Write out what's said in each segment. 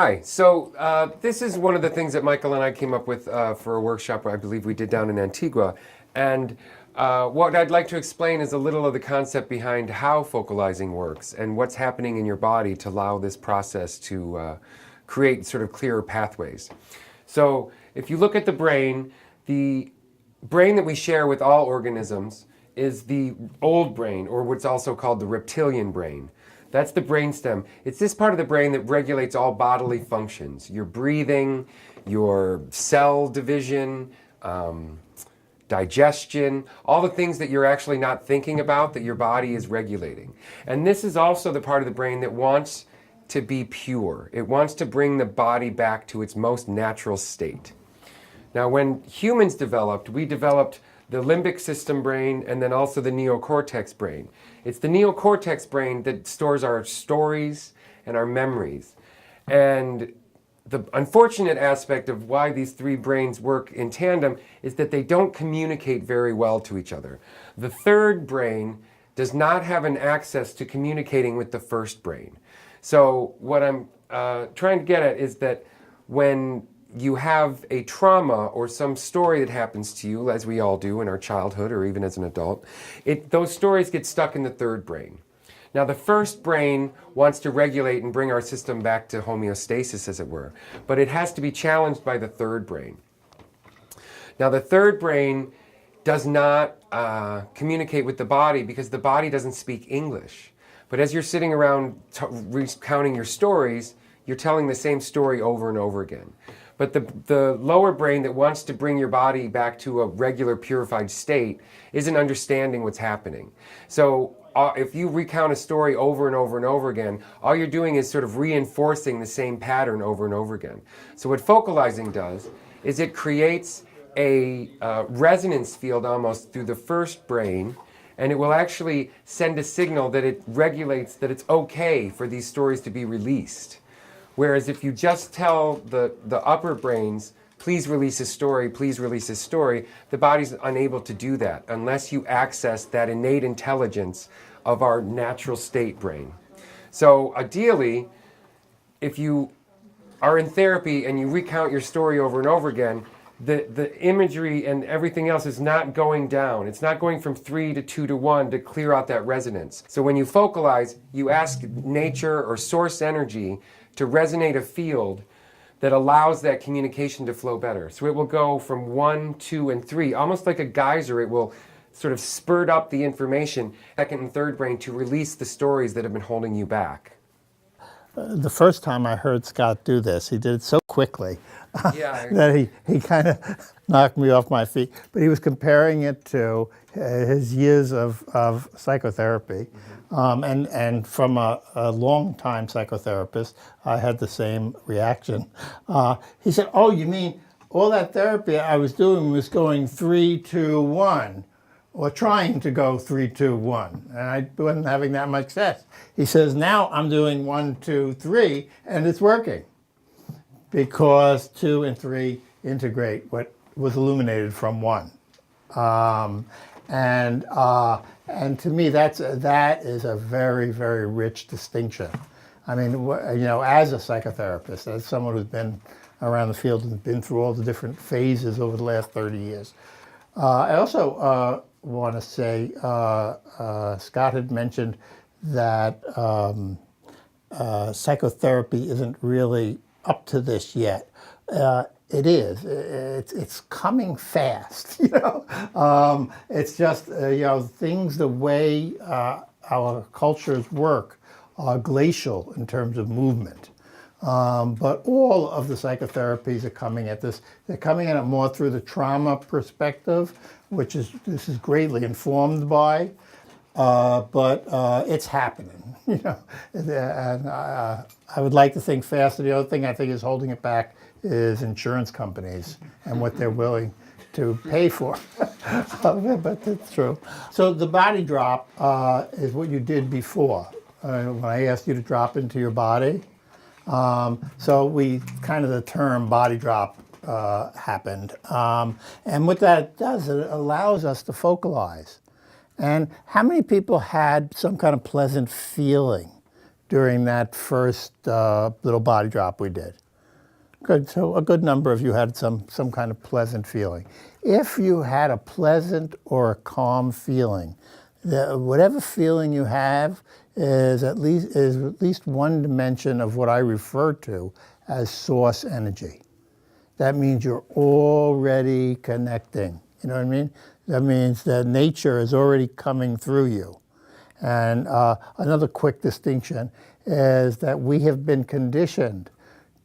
Hi. So this is one of the things that Michael and I came up with for a workshop I believe we did down in Antigua. And what I'd like to explain is a little of the concept behind how focalizing works and what's happening in your body to allow this process to create sort of clearer pathways. So if you look at the brain that we share with all organisms is the old brain, or what's also called the reptilian brain. That's the brainstem. It's this part of the brain that regulates all bodily functions. Your breathing, your cell division, digestion, all the things that you're actually not thinking about that your body is regulating. And this is also the part of the brain that wants to be pure. It wants to bring the body back to its most natural state. Now, when humans developed, we developed the limbic system brain and then also the neocortex brain. It's the neocortex brain that stores our stories and our memories. And the unfortunate aspect of why these three brains work in tandem is that they don't communicate very well to each other. The third brain does not have an access to communicating with the first brain. So what I'm trying to get at is that when you have a trauma or some story that happens to you, as we all do in our childhood or even as an adult, those stories get stuck in the third brain. Now, the first brain wants to regulate and bring our system back to homeostasis, as it were, but it has to be challenged by the third brain. Now, the third brain does not communicate with the body because the body doesn't speak English. But as you're sitting around recounting your stories, you're telling the same story over and over again. But the lower brain that wants to bring your body back to a regular purified state isn't understanding what's happening. So if you recount a story over and over and over again, all you're doing is sort of reinforcing the same pattern over and over again. So what focalizing does is it creates a resonance field almost through the first brain, and it will actually send a signal that it regulates that it's okay for these stories to be released. Whereas if you just tell the upper brains, please release a story, the body's unable to do that unless you access that innate intelligence of our natural state brain. So ideally, if you are in therapy and you recount your story over and over again, the imagery and everything else is not going down. It's not going from 3 to 2 to 1 to clear out that resonance. So when you focalize, you ask nature or source energy to resonate a field that allows that communication to flow better. So it will go from 1, 2, and 3, almost like a geyser. It will sort of spurt up the information, second and third brain, to release the stories that have been holding you back. The first time I heard Scott do this, he did it so quickly Yeah, that he kind of knocked me off my feet. But he was comparing it to his years of psychotherapy. And from a long-time psychotherapist, I had the same reaction. He said, oh, you mean all that therapy I was doing was going 3, 2, 1, or trying to go 3, 2, 1, and I wasn't having that much success. He says, now I'm doing 1, 2, 3, and it's working. Because 2 and 3 integrate what was illuminated from 1. And to me, that is a very, very rich distinction. I mean, as a psychotherapist, as someone who's been around the field and been through all the different phases over the last 30 years, I also want to say Scott had mentioned that psychotherapy isn't really up to this yet. It is. It's coming fast. It's just things, the way our cultures work are glacial in terms of movement. But all of the psychotherapies are coming at this. They're coming at it more through the trauma perspective, this is greatly informed by. But it's happening. And I would like to think faster. The other thing I think is holding it back is insurance companies and what they're willing to pay for. But that's true. So the body drop is what you did before. When I asked you to drop into your body. So the term body drop happened. And what that does, it allows us to focalize. And how many people had some kind of pleasant feeling during that first little body drop we did. Good. So a good number of you had some kind of pleasant feeling. If you had a pleasant or a calm feeling, whatever feeling you have is at least one dimension of what I refer to as source energy. That means you're already connecting. You know what I mean? That means that nature is already coming through you. And another quick distinction is that we have been conditioned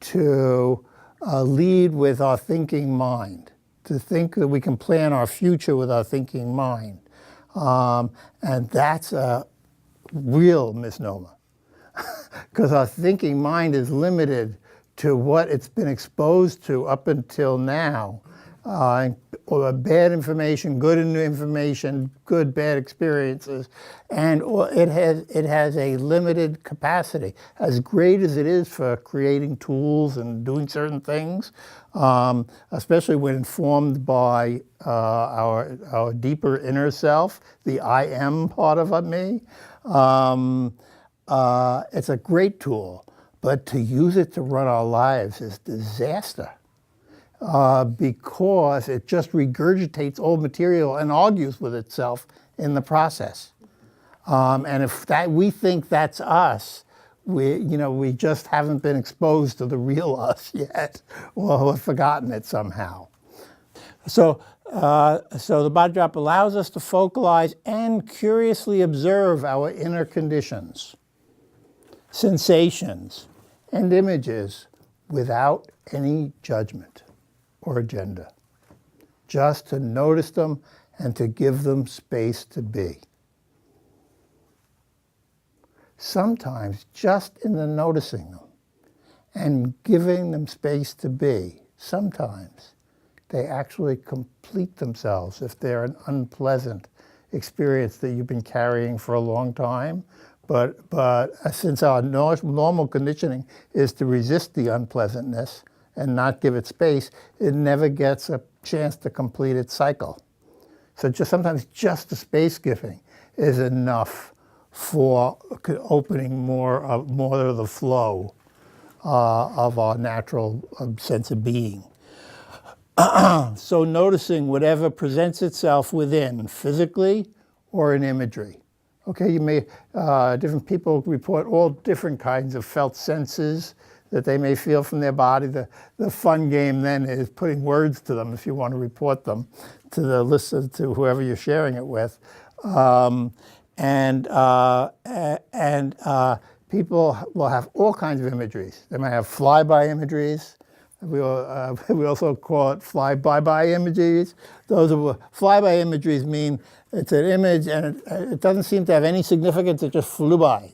to lead with our thinking mind, to think that we can plan our future with our thinking mind. And that's a real misnomer, because our thinking mind is limited to what it's been exposed to up until now. Or bad information, good information, good, bad experiences, and it has a limited capacity. As great as it is for creating tools and doing certain things, especially when informed by our deeper inner self, the I am part of me, it's a great tool. But to use it to run our lives is disaster. Because it just regurgitates old material and argues with itself in the process. And if we think that's us, we just haven't been exposed to the real us yet, or have forgotten it somehow. So the body drop allows us to focalize and curiously observe our inner conditions, sensations, and images without any judgment or agenda, just to notice them and to give them space to be. Sometimes just in the noticing them and giving them space to be, sometimes they actually complete themselves if they're an unpleasant experience that you've been carrying for a long time. But since our normal conditioning is to resist the unpleasantness and not give it space, it never gets a chance to complete its cycle. So sometimes just the space giving is enough for opening more of the flow of our natural sense of being. So noticing whatever presents itself within, physically or in imagery. Okay, you may, different people report all different kinds of felt senses that they may feel from their body. The fun game then is putting words to them if you want to report them to the listener, to whoever you're sharing it with. People will have all kinds of imageries. They might have flyby imageries. We also call it fly-by-by imageries. Flyby imageries mean it's an image and it doesn't seem to have any significance, it just flew by.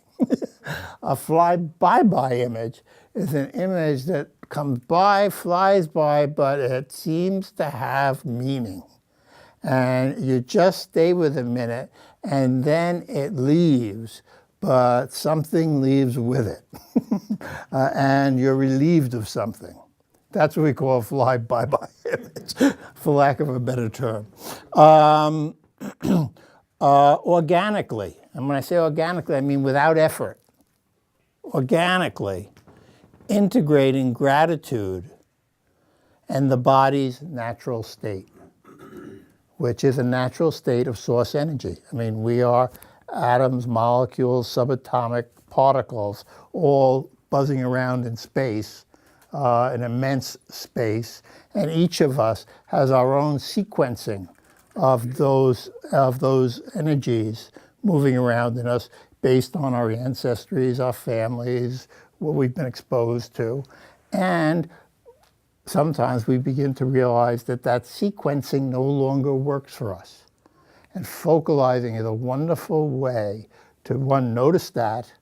A fly-by-by image is an image that comes by, flies by, but it seems to have meaning. And you just stay with it a minute, and then it leaves, but something leaves with it. And you're relieved of something. That's what we call a fly-by-by image, for lack of a better term. Organically, and when I say organically, I mean without effort. Organically, integrating gratitude and the body's natural state, which is a natural state of source energy. I mean, we are atoms, molecules, subatomic particles, all buzzing around in space, an immense space, and each of us has our own sequencing of those energies moving around in us based on our ancestries, our families, what we've been exposed to. And sometimes we begin to realize that sequencing no longer works for us. And focalizing is a wonderful way to, one, notice that,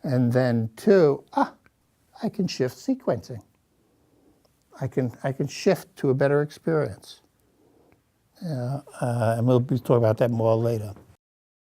and then two, I can shift sequencing. I can shift to a better experience. And we'll be talking about that more later.